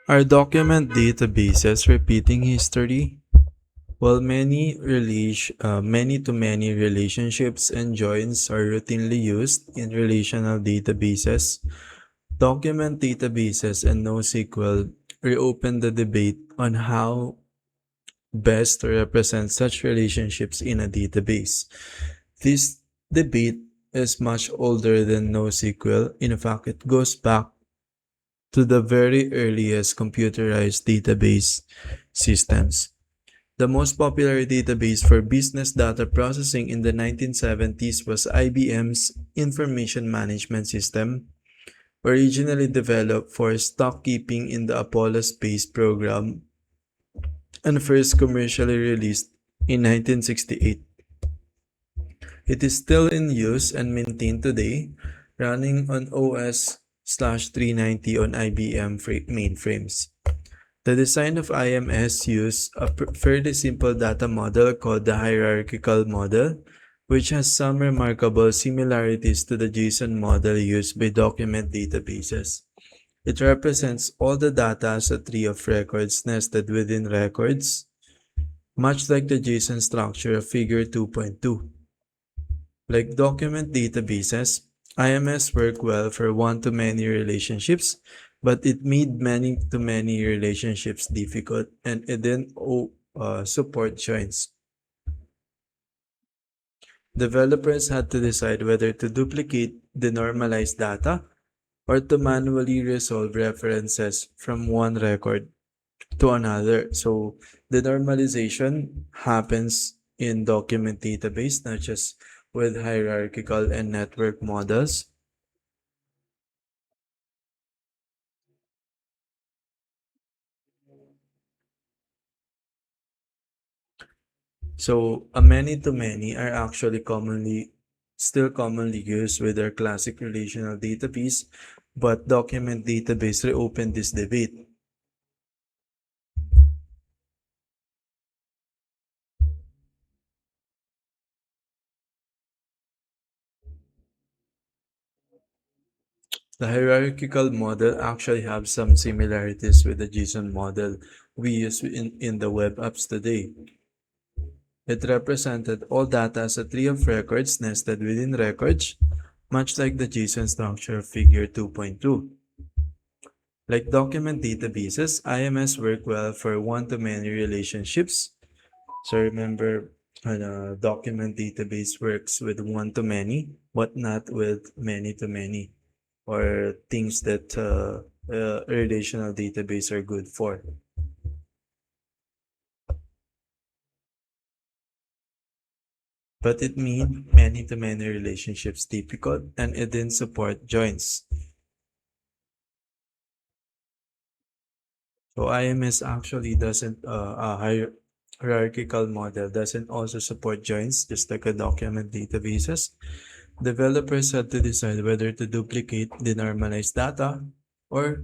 Are document databases repeating history? While many-to-many relationships and joins are routinely used in relational databases, document databases and NoSQL reopen the debate on how best to represent such relationships in a database. This debate is much older than NoSQL. In fact, it goes back to the very earliest computerized database systems. The most popular database for business data processing in the 1970s was IBM's Information Management System, originally developed for stock keeping in the Apollo space program and first commercially released in 1968. It is still in use and maintained today, running on OS/390 on IBM mainframes. The design of IMS used a fairly simple data model called the hierarchical model, which has some remarkable similarities to the JSON model used by document databases. It represents all the data as a tree of records nested within records, much like the JSON structure of Figure 2.2. Like document databases, IMS work well for one-to-many relationships, but it made many-to-many relationships difficult and it didn't support joins. Developers had to decide whether to duplicate the normalized data or to manually resolve references from one record to another. So the normalization happens in document database, not just with hierarchical and network models. So a many-to-many are actually still commonly used with our classic relational database, but document database reopened this debate. The hierarchical model actually have some similarities with the JSON model we use in the web apps today. It represented all data as a tree of records nested within records, much like the JSON structure of Figure 2.2. Like document databases, IMS work well for one-to-many relationships. So remember, document database works with one-to-many, but not with many-to-many, or things that a relational database are good for. But it made many-to-many relationships difficult and it didn't support joins. So IMS actually doesn't, hierarchical model doesn't also support joins, just like a document databases. Developers had to decide whether to duplicate the normalized data or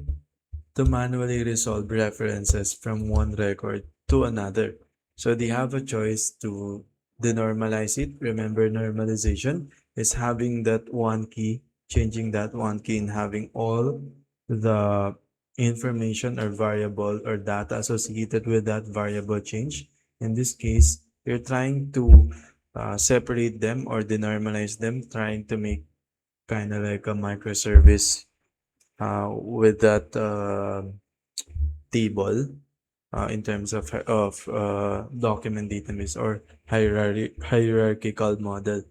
to manually resolve references from one record to another. So they have a choice to denormalize it. Remember, normalization is having that one key, changing that one key, and having all the information or variable or data associated with that variable change. In this case, you're trying to separate them or denormalize them, trying to make kind of like a microservice with that table in terms of document database or hierarchical model,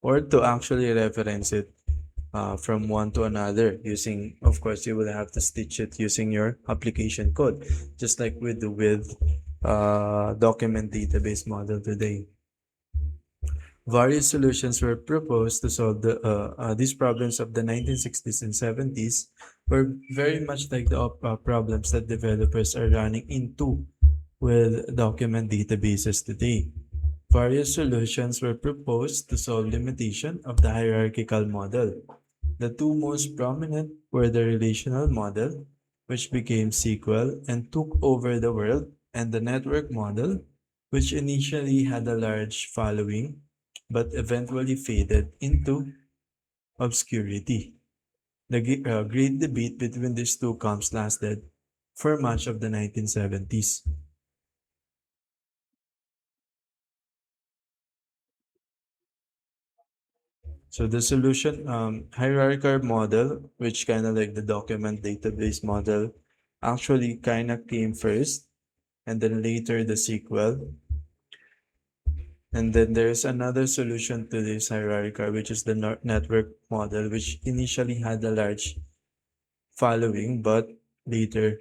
or to actually reference it from one to another using, of course, you will have to stitch it using your application code, just like we do with document database model today. Various solutions were proposed to solve these problems of the 1960s and 70s were very much like the problems that developers are running into with document databases today. Various solutions were proposed to solve limitation of the hierarchical model. The two most prominent were the relational model, which became SQL and took over the world, and the network model, which initially had a large following but eventually faded into obscurity. The great debate between these two camps lasted for much of the 1970s. So the solution, hierarchical model, which kind of like the document database model, actually kind of came first, and then later the sequel. And then there's another solution to this hierarchical, which is the network model, which initially had a large following, but later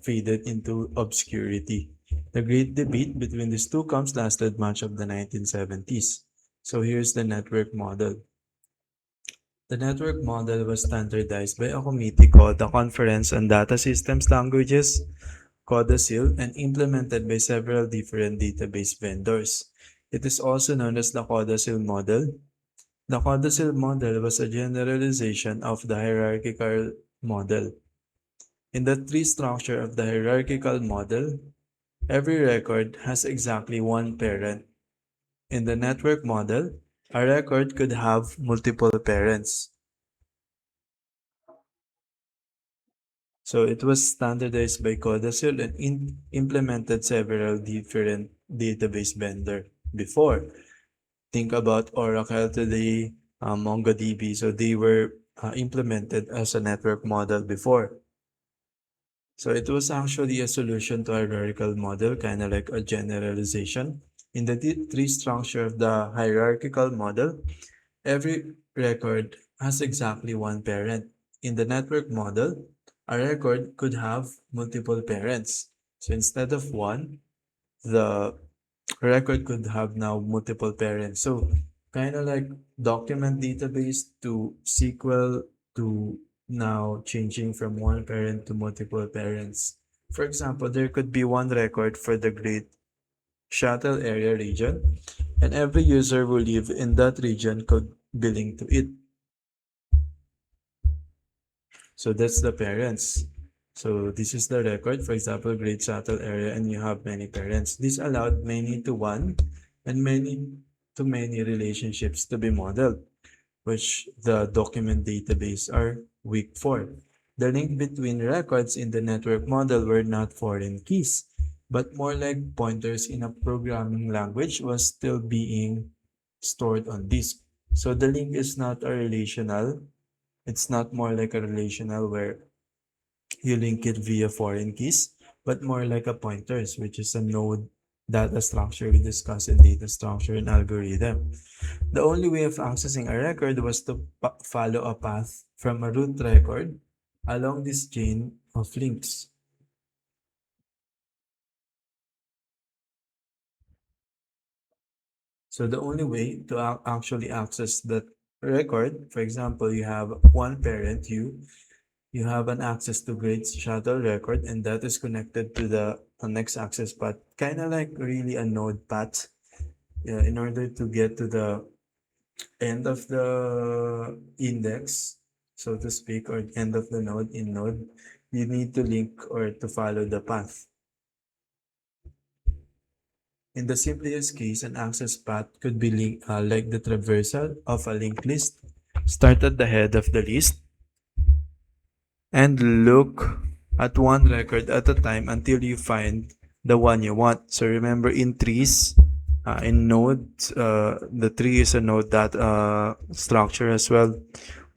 faded into obscurity. The great debate between these two camps lasted much of the 1970s. So here's the network model. The network model was standardized by a committee called the Conference on Data Systems Languages, CODASIL, and implemented by several different database vendors. It is also known as the CODASIL model. The CODASIL model was a generalization of the hierarchical model. In the tree structure of the hierarchical model, every record has exactly one parent. In the network model, a record could have multiple parents. So it was standardized by Codasil and implemented several different database vendor before. Think about Oracle today, MongoDB. So they were implemented as a network model before. So it was actually a solution to a hierarchical model, kind of like a generalization. In the tree structure of the hierarchical model, every record has exactly one parent. In the network model, a record could have multiple parents. So instead of one, the record could have now multiple parents. So kind of like document database to SQL to now changing from one parent to multiple parents. For example, there could be one record for the Great Shuttle Area region, and every user who live in that region could be linked to it. So that's the parents. So this is the record, for example, Great Shuttle Area, and you have many parents. This allowed many to one and many to many relationships to be modeled, which the document database are weak for. The link between records in the network model were not foreign keys, but more like pointers in a programming language was still being stored on disk. So the link is not a relational, it's not more like a relational where you link it via foreign keys, but more like a pointers, which is a node data structure we discussed in data structure and algorithm. The only way of accessing a record was to follow a path from a root record along this chain of links. So the only way to actually access that record, for example, you have one parent, you have an access to Great Shuttle record, and that is connected to the next access path, kind of like really a node path. Yeah, in order to get to the end of the index, so to speak, or end of the node in node, you need to link or to follow the path. In the simplest case, an access path could be like the traversal of a linked list. Start at the head of the list and look at one record at a time until you find the one you want. So remember in trees, in nodes, the tree is a node that structure as well.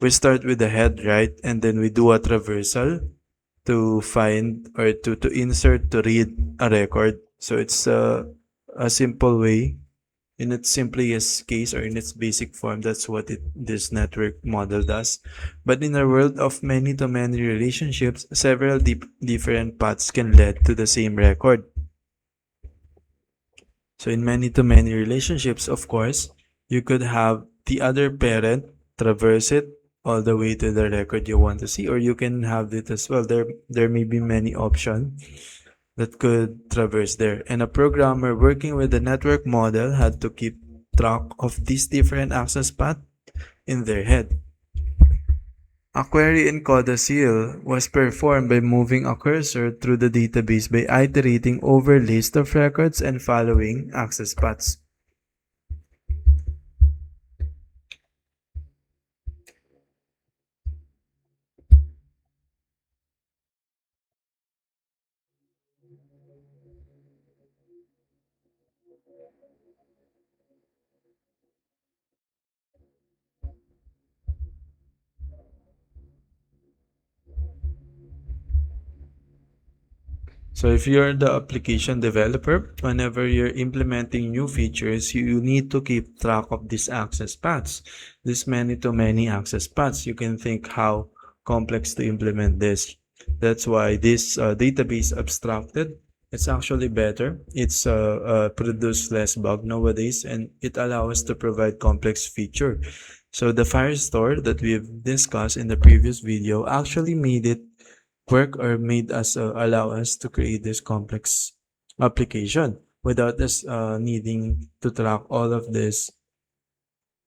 We start with the head, right? And then we do a traversal to find or to insert to read a record. So it's a simple way in its simplest case or in its basic form. That's what this network model does. But in a world of many to many relationships, several different paths can lead to the same record. So in many to many relationships, of course, you could have the other parent traverse it all the way to the record you want to see, or you can have it as well. There may be many options that could traverse there. And a programmer working with the network model had to keep track of these different access paths in their head. A query in Codasil was performed by moving a cursor through the database by iterating over list of records and following access paths. So if you're the application developer, whenever you're implementing new features, you need to keep track of these access paths, this many-to-many access paths. You can think how complex to implement this. That's why this database abstracted, it's actually better. It's produce less bug nowadays, and it allows us to provide complex feature. So the Firestore that we've discussed in the previous video actually made it work or made us allow us to create this complex application without us needing to track all of this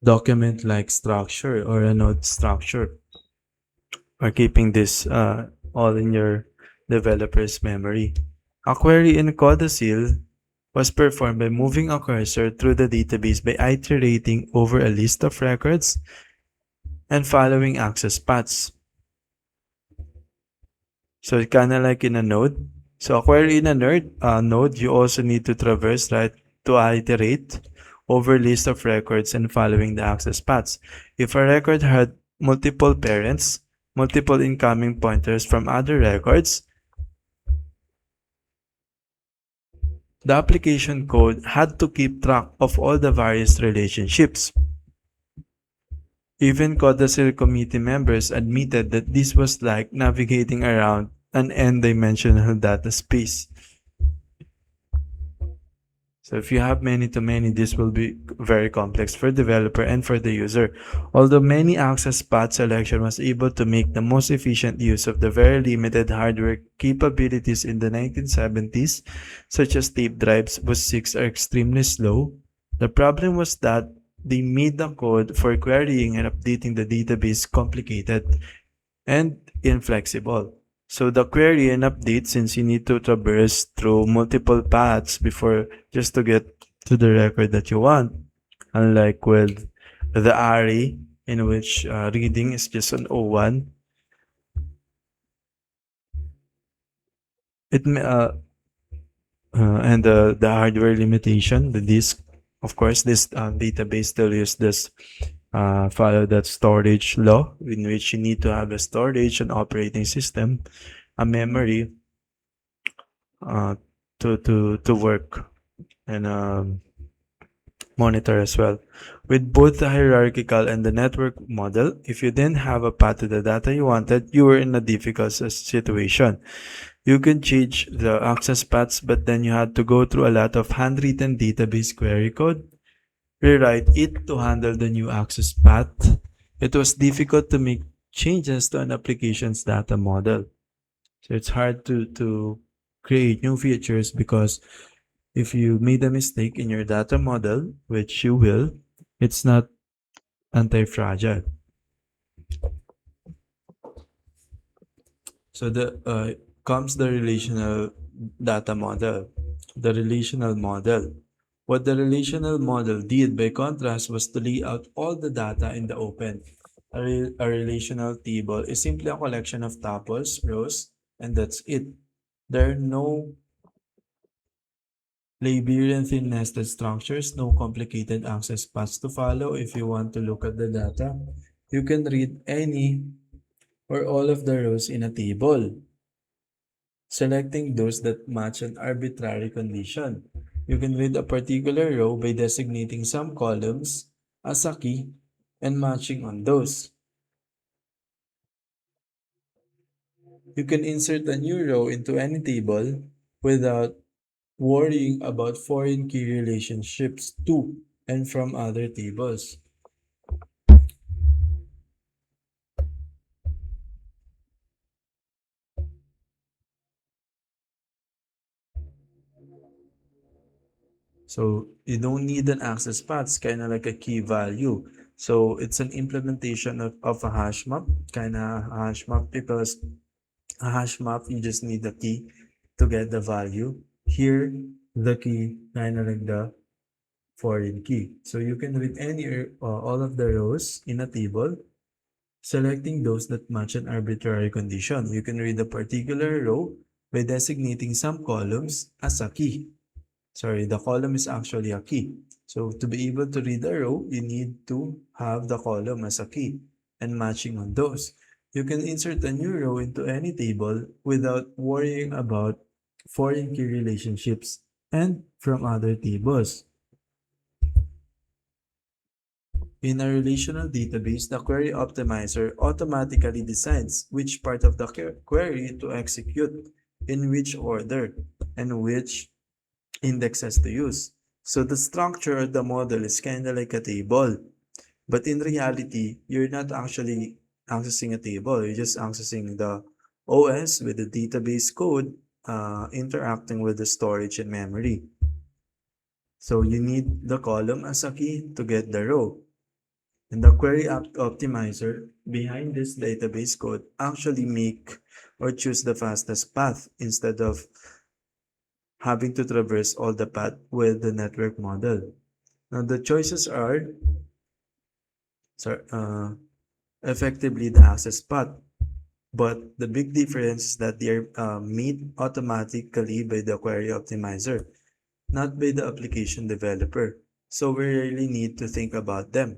document like structure or a node structure, or keeping this all in your developer's memory. A query in Codacil was performed by moving a cursor through the database by iterating over a list of records and following access paths. So it's kind of like in a node. So a query in a node, you also need to traverse, right, to iterate over list of records and following the access paths. If a record had multiple parents, multiple incoming pointers from other records, the application code had to keep track of all the various relationships. Even Codacil committee members admitted that this was like navigating around an n-dimensional data space. So if you have many-to-many, this will be very complex for developer and for the user. Although many access path selection was able to make the most efficient use of the very limited hardware capabilities in the 1970s, such as tape drives, WOS6 are extremely slow. The problem was that they made the code for querying and updating the database complicated and inflexible. So the query and update, since you need to traverse through multiple paths before just to get to the record that you want, unlike with the array in which reading is just an O1, it and the hardware limitation, the disk, of course, this database still use this follow that storage law in which you need to have a storage, an operating system, a memory uh, to work and monitor as well. With both the hierarchical and the network model, if you didn't have a path to the data you wanted, you were in a difficult situation. You can change the access paths, but then you had to go through a lot of handwritten database query code, rewrite it to handle the new access path. It was difficult to make changes to an application's data model. So it's hard to create new features because if you made a mistake in your data model, which you will, it's not anti-fragile. So the comes the relational data model. The relational model. What the relational model did, by contrast, was to lay out all the data in the open. A relational table is simply a collection of tuples, rows, and that's it. There are no labyrinthine nested structures, no complicated access paths to follow if you want to look at the data. You can read any or all of the rows in a table, selecting those that match an arbitrary condition. You can read a particular row by designating some columns as a key and matching on those. You can insert a new row into any table without worrying about foreign key relationships to and from other tables. So you don't need an access path. It's kind of like a key value. So it's an implementation of a hash map, kind of hash map, because a hash map, you just need the key to get the value. Here, the key kind of like the foreign key. So you can read any all of the rows in a table, selecting those that match an arbitrary condition. You can read a particular row by designating some columns as a key. Sorry, the column is actually a key. So to be able to read a row, you need to have the column as a key and matching on those. You can insert a new row into any table without worrying about foreign key relationships and from other tables. In a relational database, the query optimizer automatically decides which part of the query to execute, in which order, and which indexes to use. So the structure of the model is kind of like a table. But in reality, you're not actually accessing a table. You're just accessing the OS with the database code interacting with the storage and memory. So you need the column as a key to get the row. And the query optimizer behind this database code actually make or choose the fastest path instead of having to traverse all the path with the network model. Now the choices are effectively the access path, but the big difference is that they are made automatically by the query optimizer, not by the application developer. So we really need to think about them.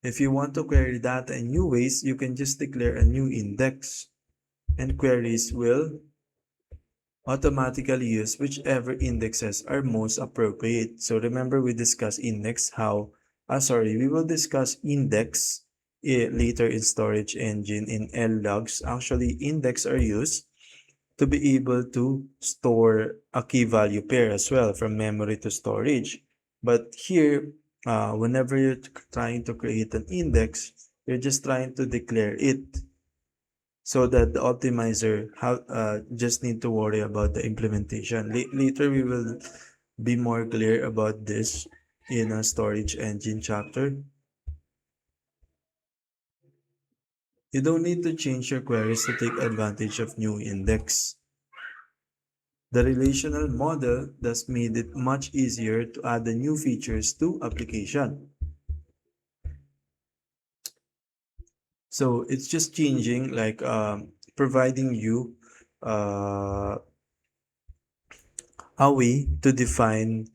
If you want to query data in new ways, you can just declare a new index, and queries will automatically use whichever indexes are most appropriate. So remember we discussed we will discuss index later in storage engine in LLogs. Actually, index are used to be able to store a key value pair as well from memory to storage. But here, whenever you're trying to create an index, you're just trying to declare it so that the optimizer just need to worry about the implementation. Later, we will be more clear about this in a storage engine chapter. You don't need to change your queries to take advantage of new index. The relational model thus made it much easier to add the new features to application. So it's just changing, like providing you uh, a way to define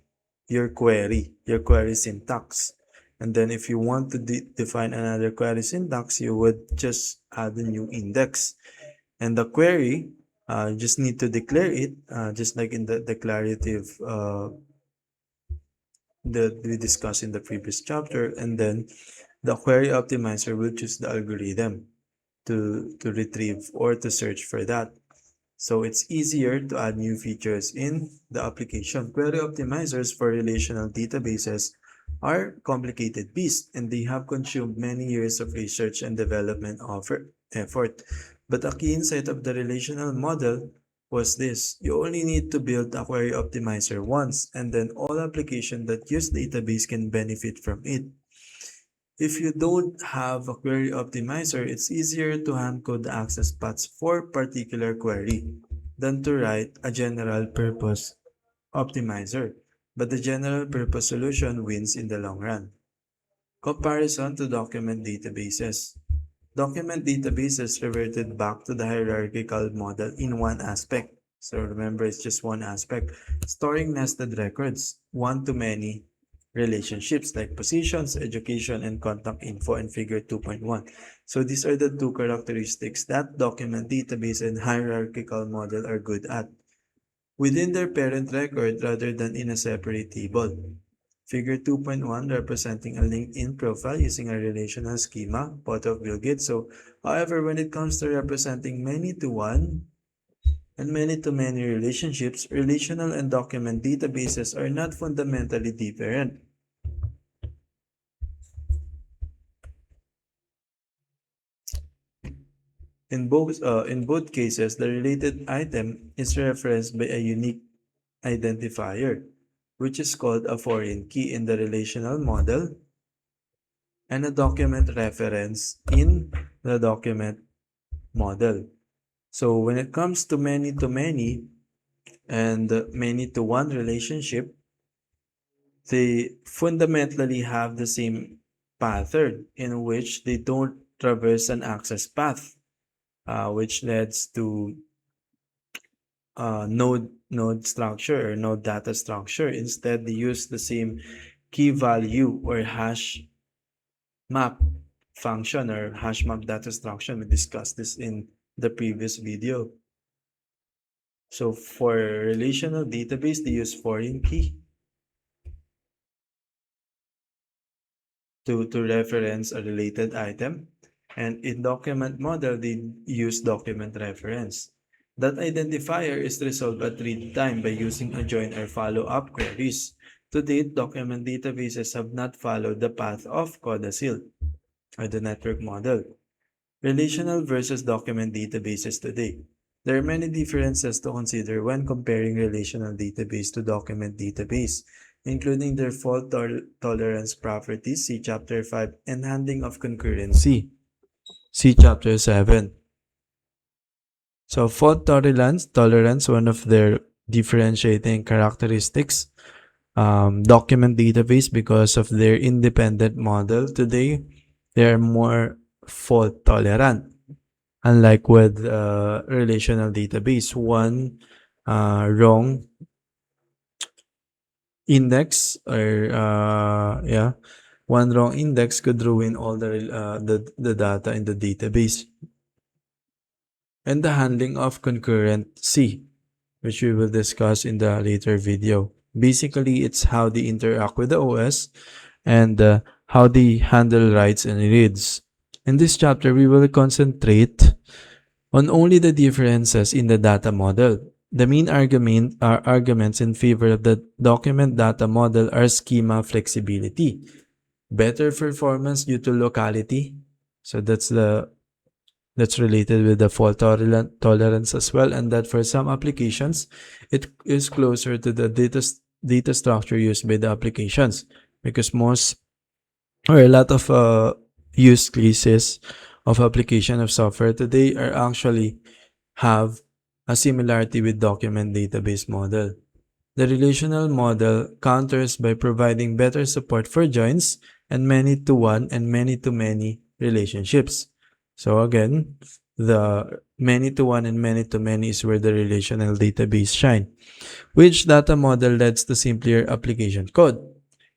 your query syntax. And then if you want to define another query syntax, you would just add a new index. And the query, just need to declare it, just like in the declarative that we discussed in the previous chapter. And then the query optimizer will choose the algorithm to retrieve or to search for that. So it's easier to add new features in the application. Query optimizers for relational databases are complicated beasts, and they have consumed many years of research and development effort. But a key insight of the relational model was this: you only need to build a query optimizer once, and then all applications that use database can benefit from it. If you don't have a query optimizer, it's easier to handcode the access paths for particular query than to write a general purpose optimizer. But the general purpose solution wins in the long run. Comparison to document databases. Document databases reverted back to the hierarchical model in one aspect. So remember, it's just one aspect. Storing nested records, one-to-many relationships like positions, education, and contact info in Figure 2.1. So these are the two characteristics that document database and hierarchical model are good at, within their parent record rather than in a separate table. Figure 2.1 representing a LinkedIn profile using a relational schema, photo of Bill Gates. So, however, when it comes to representing many-to-one and many-to-many relationships, relational and document databases are not fundamentally different. In both cases, the related item is referenced by a unique identifier, which is called a foreign key in the relational model, and a document reference in the document model. So when it comes to many-to-many and many-to-one relationship, they fundamentally have the same pattern in which they don't traverse an access path, which leads to node structure or node data structure. Instead, they use the same key value or hash map function or hash map data structure. We discussed this in the previous video. So for relational database, they use foreign key to reference a related item. And in document model, they use document reference. That identifier is resolved at read time by using a join or follow-up queries. To date, document databases have not followed the path of CODASIL or the network model. Relational versus document databases today. There are many differences to consider when comparing relational database to document database, including their fault tolerance properties, see Chapter 5, and handling of concurrency, see Chapter 7. So fault tolerance, one of their differentiating characteristics. Document database, because of their independent model today, they are more fault tolerant. Unlike with relational database, one wrong index or one wrong index could ruin all the data in the database. And the handling of concurrency, which we will discuss in the later video. Basically, it's how they interact with the OS and how they handle writes and reads. In this chapter, we will concentrate on only the differences in the data model. The main arguments in favor of the document data model are schema flexibility, better performance due to locality. So that's related with the fault tolerance as well, and that for some applications, it is closer to the data structure used by the applications, because most or a lot of use cases of application of software today are actually have a similarity with document database model. The relational model counters by providing better support for joins and many-to-one and many-to-many relationships. So again, the many-to-one and many-to-many is where the relational database shine. Which data model leads to simpler application code?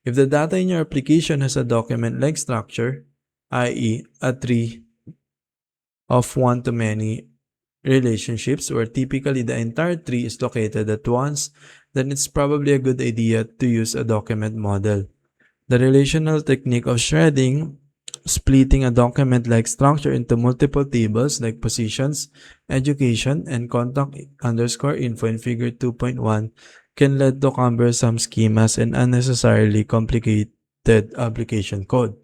If the data in your application has a document-like structure, i.e. a tree of one-to-many relationships where typically the entire tree is located at once, then it's probably a good idea to use a document model. The relational technique of shredding, splitting a document-like structure into multiple tables like positions, education, and contact underscore info in figure 2.1 can lead to cumbersome schemas and unnecessarily complicated application code.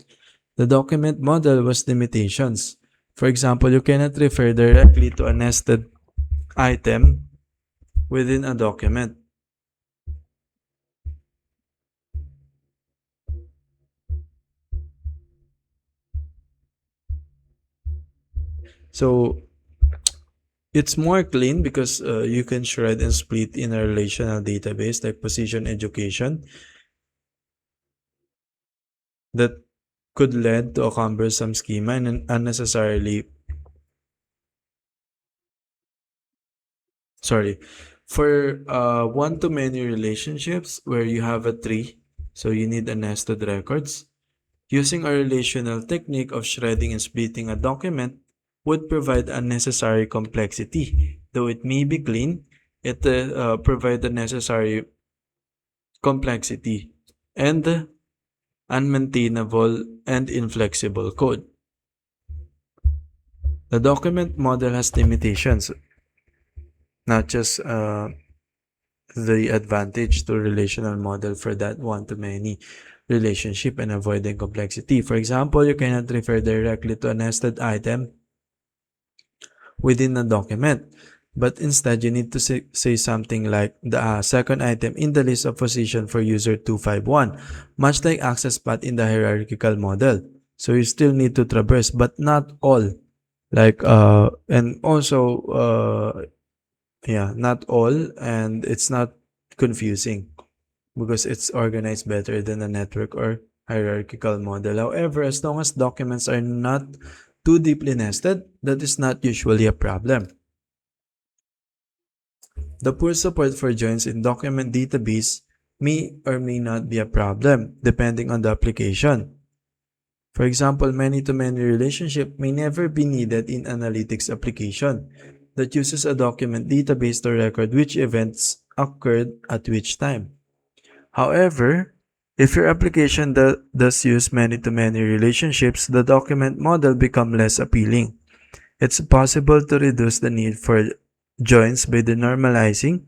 The document model was limitations. For example, you cannot refer directly to a nested item within a document. So it's more clean because you can shred and split in a relational database like position education that could lead to a cumbersome schema and unnecessarily for one-to-many relationships where you have a tree, so you need a nested records. Using a relational technique of shredding and splitting a document would provide unnecessary complexity. Though it may be clean, it provides the necessary complexity and unmaintainable and inflexible code. The document model has limitations, not just the advantage to relational model for that one-to-many relationship and avoiding complexity. For example, you cannot refer directly to a nested item within a document, but instead you need to say something like the second item in the list of position for user 251, much like access path in the hierarchical model. So you still need to traverse, but not all. And also not all, and it's not confusing because it's organized better than a network or hierarchical model. However, as long as documents are not too deeply nested, that is not usually a problem. The poor support for joins in document database may or may not be a problem, depending on the application. For example, many-to-many relationship may never be needed in analytics application that uses a document database to record which events occurred at which time. However, if your application does use many-to-many relationships, the document model becomes less appealing. It's possible to reduce the need for joins by denormalizing,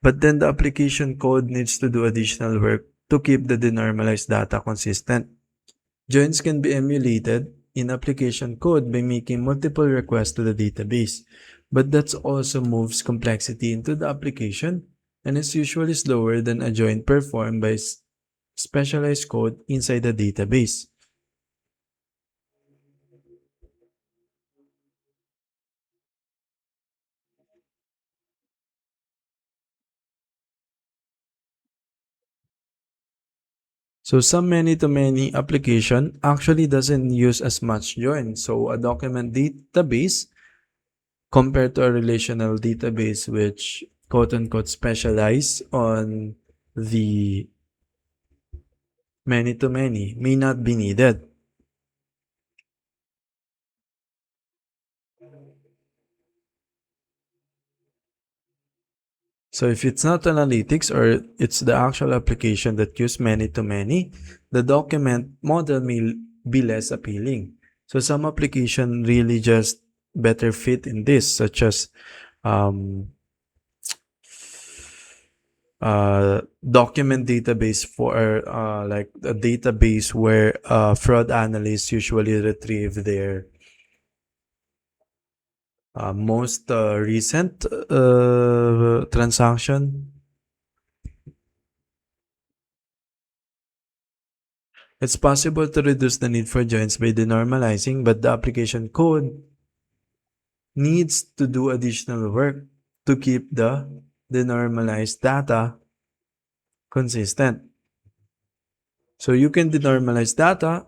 but then the application code needs to do additional work to keep the denormalized data consistent. Joins can be emulated in application code by making multiple requests to the database, but that also moves complexity into the application and is usually slower than a join performed by specialized code inside the database. So some many-to-many application actually doesn't use as much join. So a document database compared to a relational database which quote-unquote specialize on the many-to-many may not be needed. So if it's not analytics or it's the actual application that use many-to-many, the document model may be less appealing. So some application really just better fit in this, such as um, document database for like a database where fraud analysts usually retrieve their most recent transaction. It's possible to reduce the need for joins by denormalizing, but the application code needs to do additional work to keep the denormalized data consistent. So you can denormalize data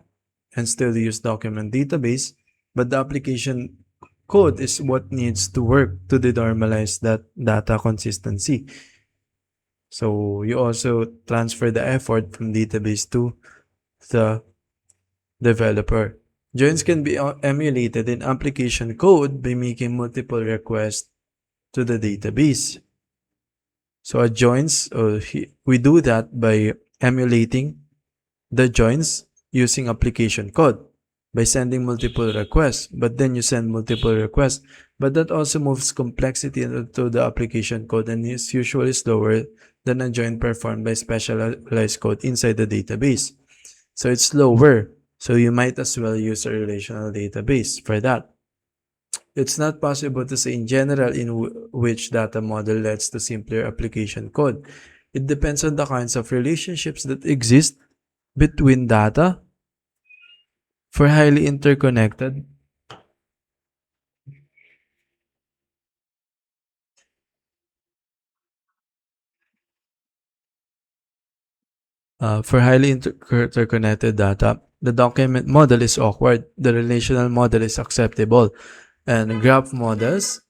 and still use document database, but the application code is what needs to work to denormalize that data consistency. So you also transfer the effort from database to the developer. Joins can be emulated in application code by making multiple requests to the database. So a joins, we do that by emulating the joins using application code by sending multiple requests, but then you send multiple requests, but that also moves complexity into the application code and is usually slower than a join performed by specialized code inside the database. So it's slower, so you might as well use a relational database for that. It's not possible to say in general in which data model leads to simpler application code. It depends on the kinds of relationships that exist between data. For highly interconnected, interconnected data, the document model is awkward, the relational model is acceptable, and graph models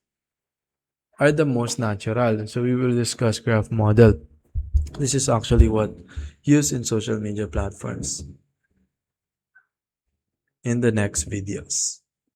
are the most natural. So we will discuss graph model. This is actually what used in social media platforms in the next videos.